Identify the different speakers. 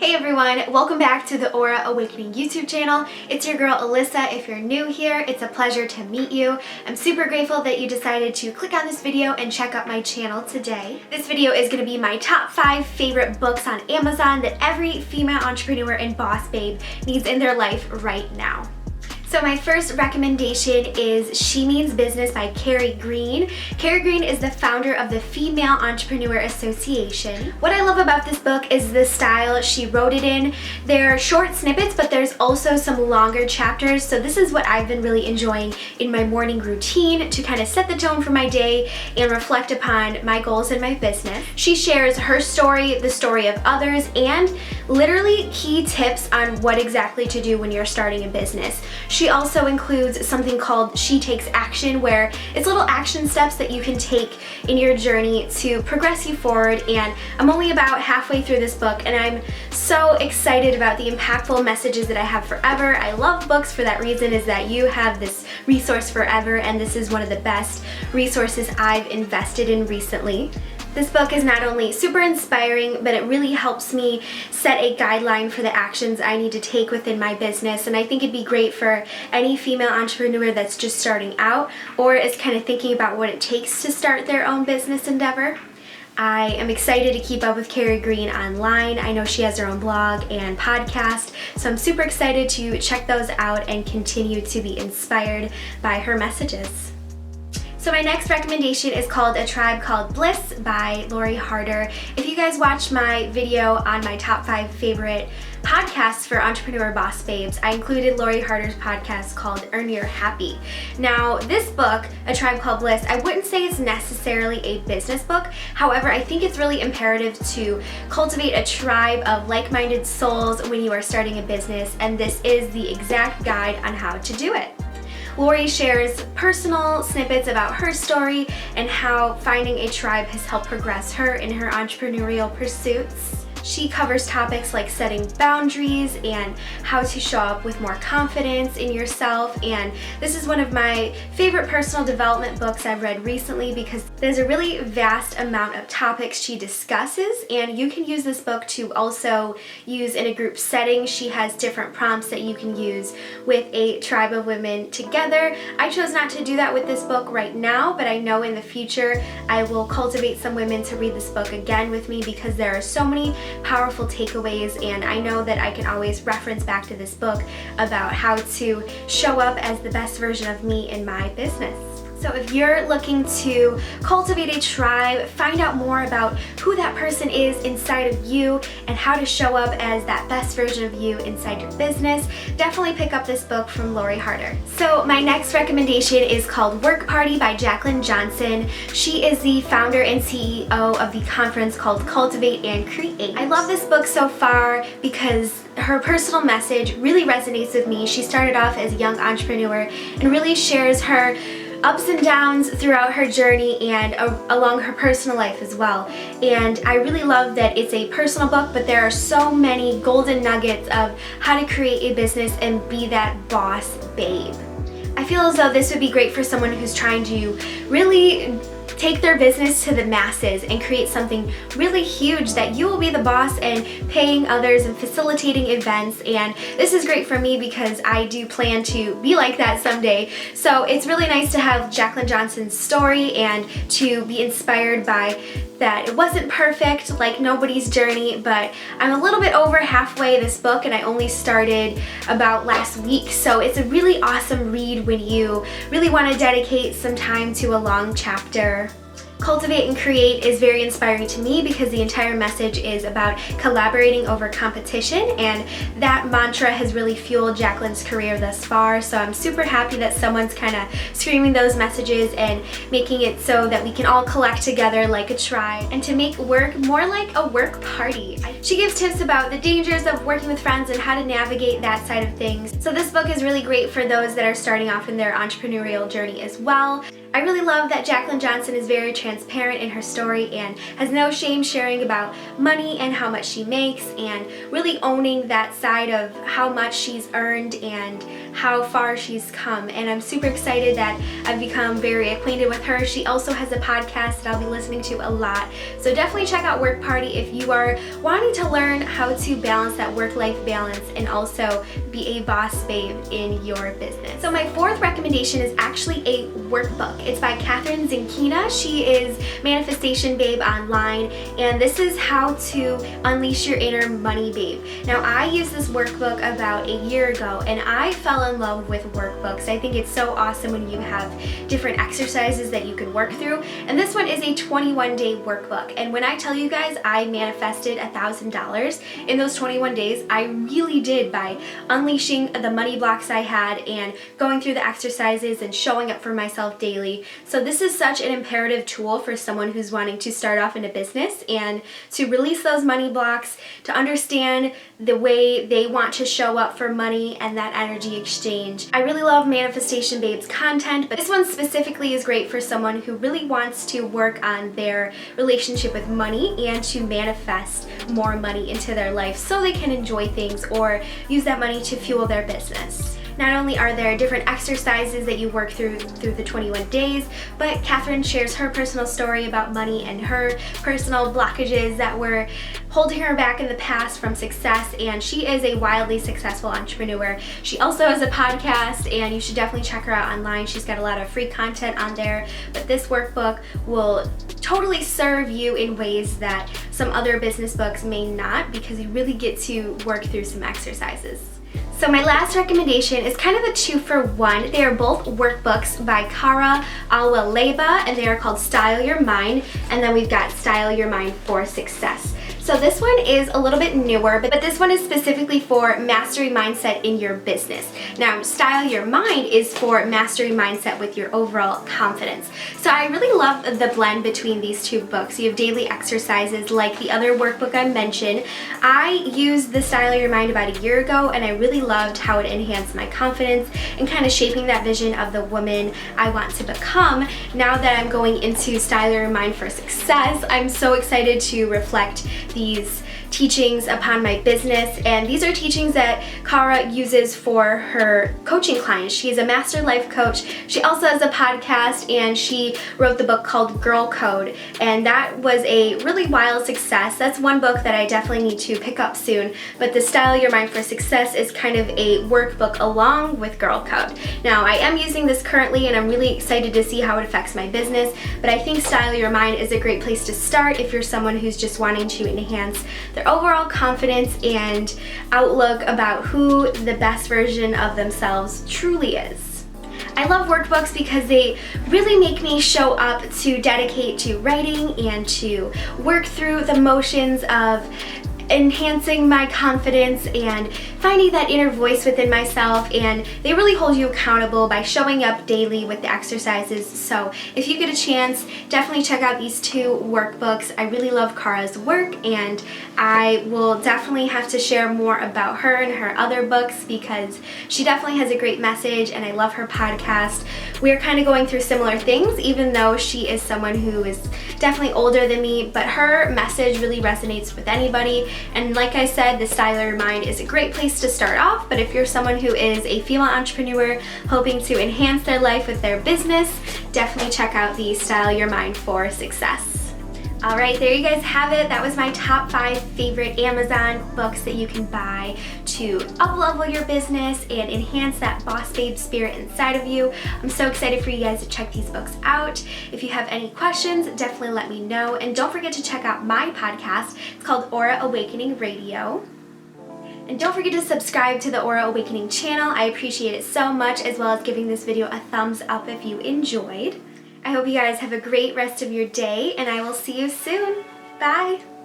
Speaker 1: Hey everyone, welcome back to the Aura Awakening YouTube channel. It's your girl Alyssa. If you're new here, it's a pleasure to meet you. I'm super grateful that you decided to click on this video and check out my channel today. This video is going to be my top 5 favorite books on Amazon that every female entrepreneur and boss babe needs in their life right now. So my first recommendation is She Means Business by CARRIE Green. CARRIE Green is the founder of the Female Entrepreneur Association. What I love about this book is the style she wrote it in. They're short snippets, but there's also some longer chapters. So this is what I've been really enjoying in my morning routine to kind of set the tone for my day and reflect upon my goals in my business. She shares her story, the story of others, and literally key tips on what exactly to do when you're starting a business. She also includes something called She Takes Action, where it's little action steps that you can take in your journey to progress you forward. And I'm only about halfway through this book and I'm so excited about the impactful messages that I have forever. I love books for that reason, is that you have this resource forever, and this is one of the best resources I've invested in recently. This book is not only super inspiring, but it really helps me set a guideline for the actions I need to take within my business. And I think it'd be great for any female entrepreneur that's just starting out or is kind of thinking about what it takes to start their own business endeavor. I am excited to keep up with CARRIE Green online. I know she has her own blog and podcast, so I'm super excited to check those out and continue to be inspired by her messages. So my next recommendation is called A Tribe Called Bliss by Lori Harder. If you guys watched my video on my top 5 favorite podcasts for entrepreneur boss babes, I included Lori Harder's podcast called Earn Your Happy. Now this book, A Tribe Called Bliss, I wouldn't say it's necessarily a business book. However, I think it's really imperative to cultivate a tribe of like-minded souls when you are starting a business, and this is the exact guide on how to do it. Lori shares personal snippets about her story and how finding a tribe has helped progress her in her entrepreneurial pursuits. She covers topics like setting boundaries and how to show up with more confidence in yourself, and this is one of my favorite personal development books I've read recently because there's a really vast amount of topics she discusses, and you can use this book to also use in a group setting. She has different prompts that you can use with a tribe of women together. I chose not to do that with this book right now, but I know in the future I will cultivate some women to read this book again with me because there are so many powerful takeaways, and I know that I can always reference back to this book about how to show up as the best version of me in my business. So if you're looking to cultivate a tribe, find out more about who that person is inside of you and how to show up as that best version of you inside your business, definitely pick up this book from Lori Harder. So my next recommendation is called Work Party by JACLYN Johnson. She is the founder and CEO of the conference called Cultivate and Create. I love this book so far because her personal message really resonates with me. She started off as a young entrepreneur and really shares her ups and downs throughout her journey and along her personal life as well. And I really love that it's a personal book, but there are so many golden nuggets of how to create a business and be that boss babe. I feel as though this would be great for someone who's trying to really take their business to the masses and create something really huge that you will be the boss and paying others and facilitating events. And this is great for me because I do plan to be like that someday. So it's really nice to have JACLYN Johnson's story and to be inspired by that. It wasn't perfect, like nobody's journey, but I'm a little bit over halfway this book and I only started about last week. So it's a really awesome read when you really want to dedicate some time to a long chapter. Cultivate and Create is very inspiring to me because the entire message is about collaborating over competition, and that mantra has really fueled JACLYN's career thus far. So I'm super happy that someone's kind of screaming those messages and making it so that we can all collect together like a tribe and to make work more like a work party. She gives tips about the dangers of working with friends and how to navigate that side of things. So this book is really great for those that are starting off in their entrepreneurial journey as well. I really love that Jaclyn Johnson is very transparent in her story and has no shame sharing about money and how much she makes, and really owning that side of how much she's earned and how far she's come. And I'm super excited that I've become very acquainted with her. She also has a podcast that I'll be listening to a lot, so definitely check out Work Party if you are wanting to learn how to balance that work-life balance and also be a boss babe in your business. So my fourth recommendation is actually a workbook. It's by KATHRIN ZENKINA. She is Manifestation Babe online, and this is how to unleash your inner money babe. Now, I used this workbook about a year ago, and I fell in love with workbooks. I think it's so awesome when you have different exercises that you can work through, and this one is a 21-day workbook. And when I tell you guys I manifested $1,000 in those 21 days, I really did, by unleashing the money blocks I had and going through the exercises and showing up for myself daily. So this is such an imperative tool for someone who's wanting to start off in a business and to release those money blocks, to understand the way they want to show up for money and that energy exchange. I really love Manifestation Babe's content, but this one specifically is great for someone who really wants to work on their relationship with money and to manifest more money into their life so they can enjoy things or use that money to fuel their business. Not only are there different exercises that you work through the 21 days, but KATHRIN shares her personal story about money and her personal blockages that were holding her back in the past from success, and she is a wildly successful entrepreneur. She also has a podcast, and you should definitely check her out online. She's got a lot of free content on there, but this workbook will totally serve you in ways that some other business books may not, because you really get to work through some exercises. So my last recommendation is kind of a 2-for-1. They are both workbooks by CARA, ALWILL, LEYBA, and they are called Style Your Mind, and then we've got Style Your Mind for Success. So this one is a little bit newer, but this one is specifically for mastery mindset in your business. Now, Style Your Mind is for mastery mindset with your overall confidence. So I really love the blend between these two books. You have daily exercises like the other workbook I mentioned. I used the Style Your Mind about a year ago, and I really loved how it enhanced my confidence and kind of shaping that vision of the woman I want to become. Now that I'm going into Style Your Mind for Success, I'm so excited to reflect these teachings upon my business, and these are teachings that Cara uses for her coaching clients. She is a master life coach. She also has a podcast, and she wrote the book called Girl Code, and that was a really wild success. That's one book that I definitely need to pick up soon, but the Style Your Mind for Success is kind of a workbook along with Girl Code. Now, I am using this currently, and I'm really excited to see how it affects my business, but I think Style Your Mind is a great place to start if you're someone who's just wanting to enhance their overall confidence and outlook about who the best version of themselves truly is. I love workbooks because they really make me show up to dedicate to writing and to work through the motions of enhancing my confidence and finding that inner voice within myself, and they really hold you accountable by showing up daily with the exercises. So if you get a chance, definitely check out these two workbooks. I really love Cara's work, and I will definitely have to share more about her and her other books because she definitely has a great message, and I love her podcast. We're kind of going through similar things, even though she is someone who is definitely older than me, but her message really resonates with anybody. And like I said, the Style Your Mind is a great place to start off, but if you're someone who is a female entrepreneur hoping to enhance their life with their business, definitely check out the Style Your Mind for Success. Alright, there you guys have it. That was my top 5 favorite Amazon books that you can buy to up-level your business and enhance that boss babe spirit inside of you. I'm so excited for you guys to check these books out. If you have any questions, definitely let me know. And don't forget to check out my podcast. It's called Aura Awakening Radio. And don't forget to subscribe to the Aura Awakening channel. I appreciate it so much, as well as giving this video a thumbs up if you enjoyed. I hope you guys have a great rest of your day, and I will see you soon. Bye!